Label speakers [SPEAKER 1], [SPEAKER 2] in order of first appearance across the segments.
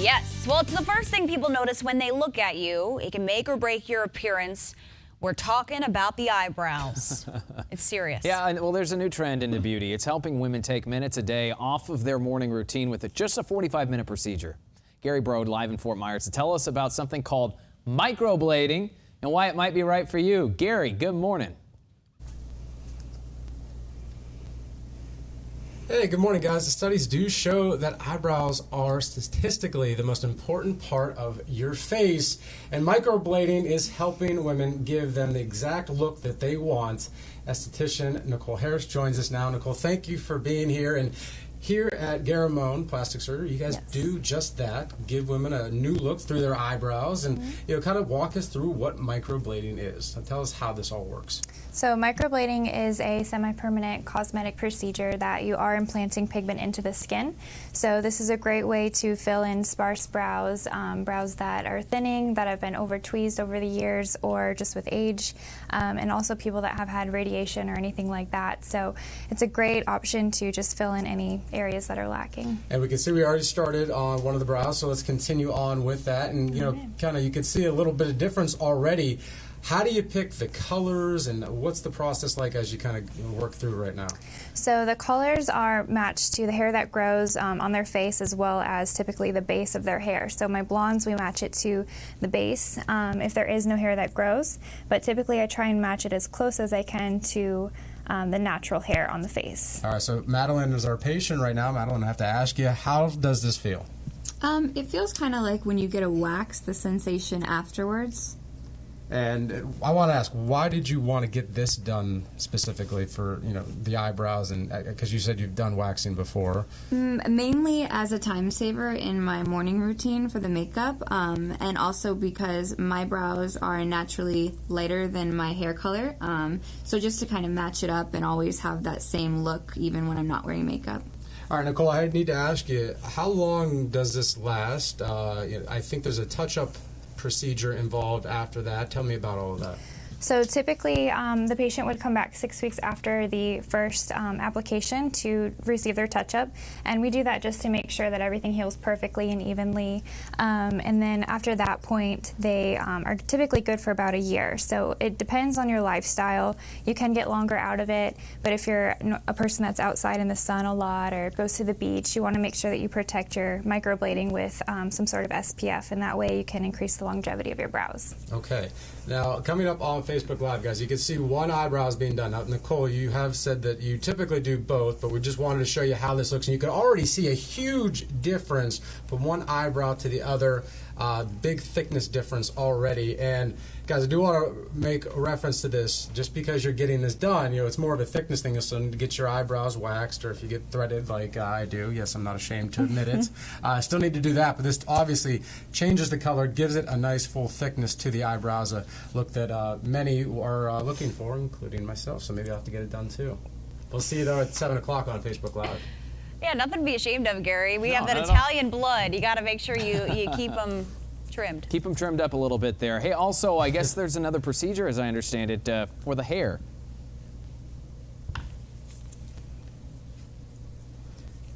[SPEAKER 1] Yes, well, it's the first thing people notice when they look at you. It can make or break your appearance. We're talking about the eyebrows. It's serious.
[SPEAKER 2] Yeah, well, there's a new trend into beauty. It's helping women take minutes a day off of their morning routine with just a 45-minute procedure. Gary Brode live in Fort Myers to tell us about something called microblading and why it might be right for you. Gary, good morning.
[SPEAKER 3] Hey, good morning, guys. The studies do show that eyebrows are statistically the most important part of your face, and microblading is helping women give them the exact look that they want. Esthetician Nicole Harris joins us now. Nicole, thank you for being here. And here at Garramone Plastic Surgery, you guys do just that, give women a new look through their eyebrows, and kind of walk us through what microblading is. So tell us how this all works.
[SPEAKER 4] So microblading is a semi-permanent cosmetic procedure that you are implanting pigment into the skin. So this is a great way to fill in sparse brows, brows that are thinning, that have been over-tweezed over the years or just with age, and also people that have had radiation or anything like that. So it's a great option to just fill in any areas that are lacking.
[SPEAKER 3] And we can see we already started on one of the brows, so let's continue on with that. And kind of you can see a little bit of difference already. How do you pick the colors, and what's the process like as you kind of work through right now?
[SPEAKER 4] So the colors are matched to the hair that grows on their face, as well as typically the base of their hair. So my blondes, we match it to the base if there is no hair that grows, but typically I try and match it as close as I can to the natural hair on the face.
[SPEAKER 3] All right, so Madeline is our patient right now. Madeline, I have to ask you, how does this feel?
[SPEAKER 5] It feels kind of like when you get a wax, the sensation afterwards.
[SPEAKER 3] And I want to ask, why did you want to get this done specifically for, the eyebrows? And because you said you've done waxing before.
[SPEAKER 5] Mainly as a time saver in my morning routine for the makeup, and also because my brows are naturally lighter than my hair color. So just to kind of match it up and always have that same look even when I'm not wearing makeup.
[SPEAKER 3] All right, Nicole, I need to ask you, how long does this last? I think there's a touch-up procedure involved after that. Tell me about all of that.
[SPEAKER 4] So typically the patient would come back 6 weeks after the first application to receive their touch-up, and we do that just to make sure that everything heals perfectly and evenly, and then after that point they are typically good for about a year. So it depends on your lifestyle. You can get longer out of it, but if you're a person that's outside in the sun a lot or goes to the beach, you want to make sure that you protect your microblading with some sort of SPF, and that way you can increase the longevity of your brows.
[SPEAKER 3] Okay. Now, coming up on Facebook Live, guys, you can see one eyebrow is being done. Now, Nicole, you have said that you typically do both, but we just wanted to show you how this looks. And you can already see a huge difference from one eyebrow to the other, big thickness difference already. And, guys, I do want to make a reference to this. Just because you're getting this done, it's more of a thickness thing. So to get your eyebrows waxed, or if you get threaded like I do, yes, I'm not ashamed to admit it, still need to do that. But this obviously changes the color, gives it a nice full thickness to the eyebrows, a look that many are looking for, including myself. So maybe I'll have to get it done too. We'll see you though at 7 o'clock on Facebook Live.
[SPEAKER 1] Yeah, nothing to be ashamed of, Gary. We have that Italian blood. You got to make sure you keep them trimmed.
[SPEAKER 2] Keep them trimmed up a little bit there. Hey, also, I guess there's another procedure, as I understand it, for the hair.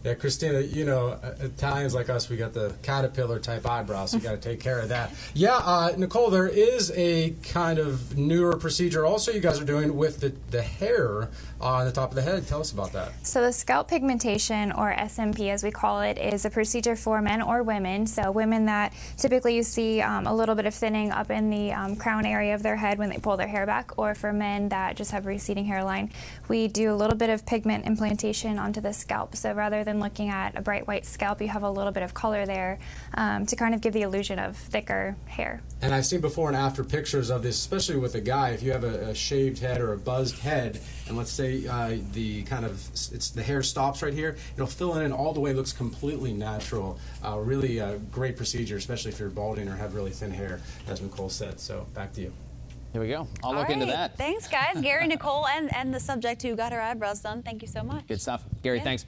[SPEAKER 3] Yeah, Christina, Italians like us, we got the caterpillar type eyebrows, so you got to take care of that. Yeah, Nicole, there is a kind of newer procedure also you guys are doing with the hair on the top of the head. Tell us about that.
[SPEAKER 4] So the scalp pigmentation, or SMP as we call it, is a procedure for men or women. So women that typically you see a little bit of thinning up in the crown area of their head when they pull their hair back, or for men that just have receding hairline. We do a little bit of pigment implantation onto the scalp. So rather than looking at a bright white scalp, you have a little bit of color there to kind of give the illusion of thicker hair.
[SPEAKER 3] And I've seen before and after pictures of this, especially with a guy. If you have a shaved head or a buzzed head, and let's say the hair stops right here, it'll fill in all the way, looks completely natural. Really a great procedure, especially if you're balding or have really thin hair, as Nicole said. So back to you.
[SPEAKER 2] Here we go. I'll look into that.
[SPEAKER 1] Thanks, guys. Gary, Nicole, and the subject who got her eyebrows done. Thank you so much.
[SPEAKER 2] Good stuff. Gary, thanks.